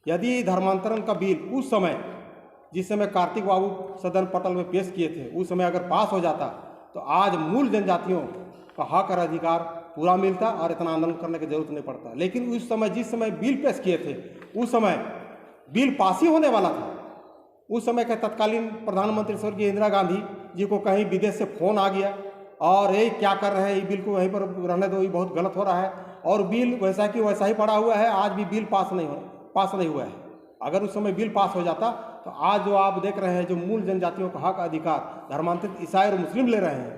यदि धर्मांतरण का बिल उस समय, जिस समय कार्तिक बाबू सदन पटल में पेश किए थे, उस समय अगर पास हो जाता तो आज मूल जनजातियों का हक और अधिकार पूरा मिलता और इतना आंदोलन करने की जरूरत नहीं पड़ता। लेकिन उस समय जिस समय बिल पेश किए थे, उस समय बिल पास ही होने वाला था। उस समय के तत्कालीन प्रधानमंत्री स्वर्गीय इंदिरा गांधी जी को कहीं विदेश से फोन आ गया और ये क्या कर रहे हैं, ये बिल को वहीं पर रहने दो, ये बहुत गलत हो रहा है, और बिल वैसा कि वैसा ही पड़ा हुआ है, आज भी बिल पास नहीं हुआ है। अगर उस समय बिल पास हो जाता तो आज जो आप देख रहे हैं, जो मूल जनजातियों का हक अधिकार धर्मांतरित ईसाई और मुस्लिम ले रहे हैं,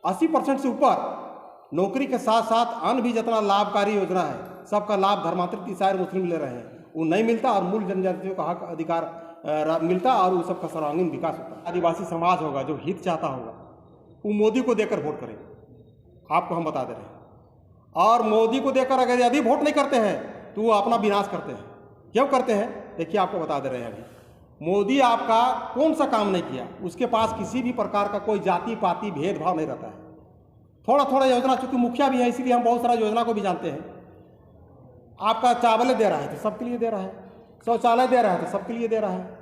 80% से ऊपर नौकरी के साथ साथ अन्य भी जितना लाभकारी योजना है, सबका लाभ धर्मांतरित ईसाई और मुस्लिम ले रहे हैं, वो नहीं मिलता और मूल जनजातियों का हक अधिकार मिलता और उन सबका सर्वांगीण विकास होता। आदिवासी समाज होगा जो हित चाहता होगा, वो मोदी को देकर वोट करेगा, आपको हम बता दे रहे हैं। और मोदी को देकर अगर यदि वोट नहीं करते हैं तो वो अपना विनाश करते हैं। क्यों करते हैं, देखिए आपको बता दे रहे हैं। अभी मोदी आपका कौन सा काम नहीं किया, उसके पास किसी भी प्रकार का कोई जाति पाति भेदभाव नहीं रहता है। थोड़ा थोड़ा योजना, चूंकि मुखिया भी है इसीलिए हम बहुत सारा योजना को भी जानते हैं। आपका चावल दे रहा है तो सबके लिए दे रहा है, शौचालय दे रहा है तो सबके लिए दे रहा है,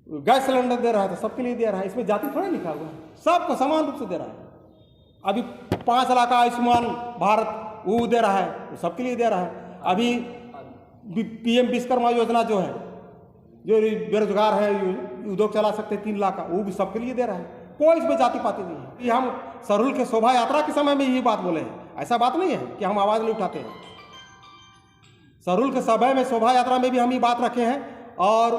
गैस सिलेंडर दे रहा है तो सबके लिए दे रहा है। इसमें जाति थोड़ा लिखा हुआ है, सबको समान रूप से दे रहा है। अभी 5 लाख का आयुष्मान भारत वो दे रहा है, वो सबके लिए दे रहा है। अभी PM विश्वकर्मा योजना जो है, जो बेरोजगार है उद्योग चला सकते 3 लाख का, वो भी सबके लिए दे रहा है। कोई इसमें जाति पाति नहीं है। ये हम सरहुल के शोभा यात्रा के समय में यही बात बोले हैं, ऐसा बात नहीं है कि हम आवाज़ नहीं उठाते हैं। सरहुल के समय में शोभा यात्रा में भी हम ये बात रखे हैं और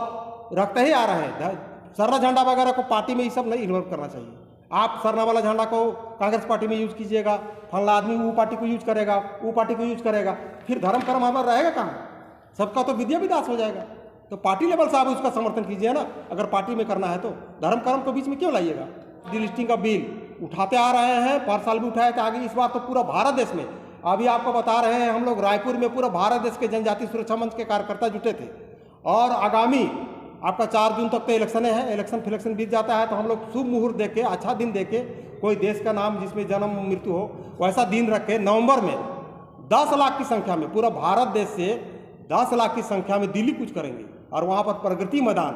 रखते ही आ रहे हैं। सरना झंडा वगैरह को पार्टी में ये सब नहीं इन्वॉल्व करना चाहिए। आप सरना वाला झंडा को कांग्रेस पार्टी में यूज कीजिएगा, फला आदमी वो पार्टी को यूज करेगा, वो पार्टी को यूज करेगा, फिर धर्म कर्म हमारा रहेगा कहाँ? सबका तो विद्या विदास हो जाएगा। तो पार्टी लेवल से आप उसका समर्थन कीजिए ना, अगर पार्टी में करना है तो। धर्म कर्म को बीच में क्यों लाइएगा? डिलिस्टिंग का बिल उठाते आ रहे हैं, 5 साल भी उठाए थे, आगे इस बार तो पूरा भारत देश में। अभी आपको बता रहे हैं, हम लोग रायपुर में पूरा भारत देश के जनजाति सुरक्षा मंच के कार्यकर्ता जुटे थे और आगामी आपका 4 जून तक तो इलेक्शन है, इलेक्शन बीत जाता है तो हम लोग शुभ मुहूर्त देके, अच्छा दिन देके, कोई देश का नाम जिसमें जन्म मृत्यु हो वैसा दिन रख के नवंबर में 10 लाख की संख्या में पूरा भारत देश से 10 लाख की संख्या में दिल्ली कूच करेंगे और वहाँ पर प्रगति मैदान,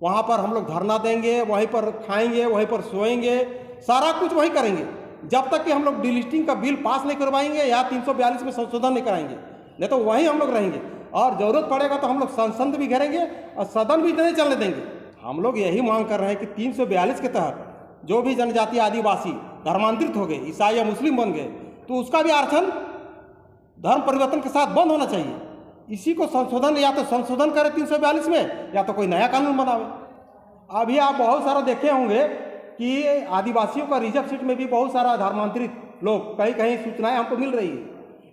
वहाँ पर हम लोग धरना देंगे, वहीं पर खाएंगे, वहीं पर सोएंगे, सारा कुछ वहीं करेंगे जब तक कि हम लोग डिलिस्टिंग का बिल पास नहीं करवाएंगे या 342 में संशोधन नहीं कराएंगे। नहीं तो वहीं हम लोग रहेंगे और जरूरत पड़ेगा तो हम लोग संसद भी घेरेंगे और सदन भी नहीं चलने देंगे। हम लोग यही मांग कर रहे हैं कि 342 के तहत जो भी जनजाति आदिवासी धर्मांतरित हो गए, ईसाई या मुस्लिम बन गए, तो उसका भी आरक्षण धर्म परिवर्तन के साथ बंद होना चाहिए। इसी को संशोधन, या तो संशोधन करे 342 में या तो कोई नया कानून बनावे। अभी आप बहुत सारा देखे होंगे कि आदिवासियों का रिजर्व सीट में भी बहुत सारा धर्मांतरित लोग, कहीं कहीं सूचनाएं हमको मिल रही है,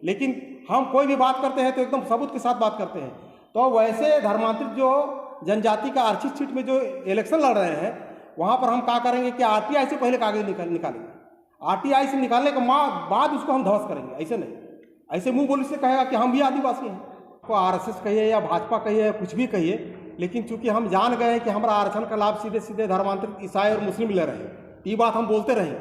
लेकिन हम कोई भी बात करते हैं तो एकदम सबूत के साथ बात करते हैं। तो वैसे धर्मांतरित जो जनजाति का आरक्षित सीट में जो इलेक्शन लड़ रहे हैं, वहाँ पर हम क्या करेंगे कि RTI से पहले कागज निकालेंगे। RTI से निकालने के बाद उसको हम ध्वस्त करेंगे। ऐसे नहीं, ऐसे मुँह बोली से कहेगा कि हम भी आदिवासी हैं। को RSS कहिए या भाजपा कहिए या कुछ भी कहिए, लेकिन चूंकि हम जान गए हैं कि हमारा आरक्षण का लाभ सीधे सीधे धर्मांतरित ईसाई और मुस्लिम ले रहे हैं, ये बात हम बोलते रहे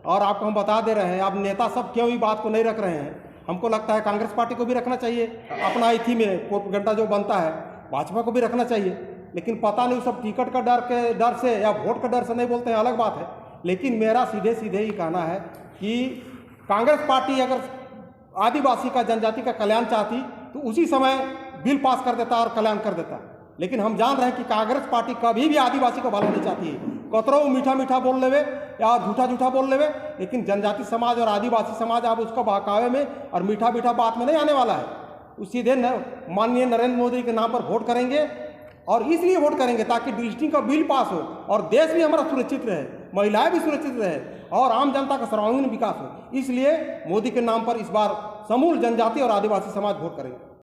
और आपको हम बता दे रहे हैं। अब नेता सब क्यों ये बात को नहीं रख रहे हैं? हमको लगता है कांग्रेस पार्टी को भी रखना चाहिए अपना इथी में, प्रोपेगेंडा जो बनता है, भाजपा को भी रखना चाहिए, लेकिन पता नहीं सब टिकट का डर से या वोट का डर से नहीं बोलते हैं, अलग बात है। लेकिन मेरा सीधे सीधे ही कहना है कि कांग्रेस पार्टी अगर आदिवासी का, जनजाति का कल्याण चाहती तो उसी समय बिल पास कर देता और कल्याण कर देता। लेकिन हम जान रहे हैं कि कांग्रेस पार्टी कभी भी आदिवासी को भला नहीं चाहती है। कतरो मीठा मीठा बोल लेवे या झूठा झूठा बोल लेवे, लेकिन जनजाति समाज और आदिवासी समाज आप उसको बहकावे में और मीठा मीठा बात में नहीं आने वाला है। सीधे माननीय नरेंद्र मोदी के नाम पर वोट करेंगे और इसलिए वोट करेंगे ताकि डिलिस्टिंग का बिल पास हो और देश भी हमारा सुरक्षित रहे, महिलाएं भी सुरक्षित रहे और आम जनता का सर्वांगीण विकास हो। इसलिए मोदी के नाम पर इस बार समूल जनजाति और आदिवासी समाज वोट करेंगे।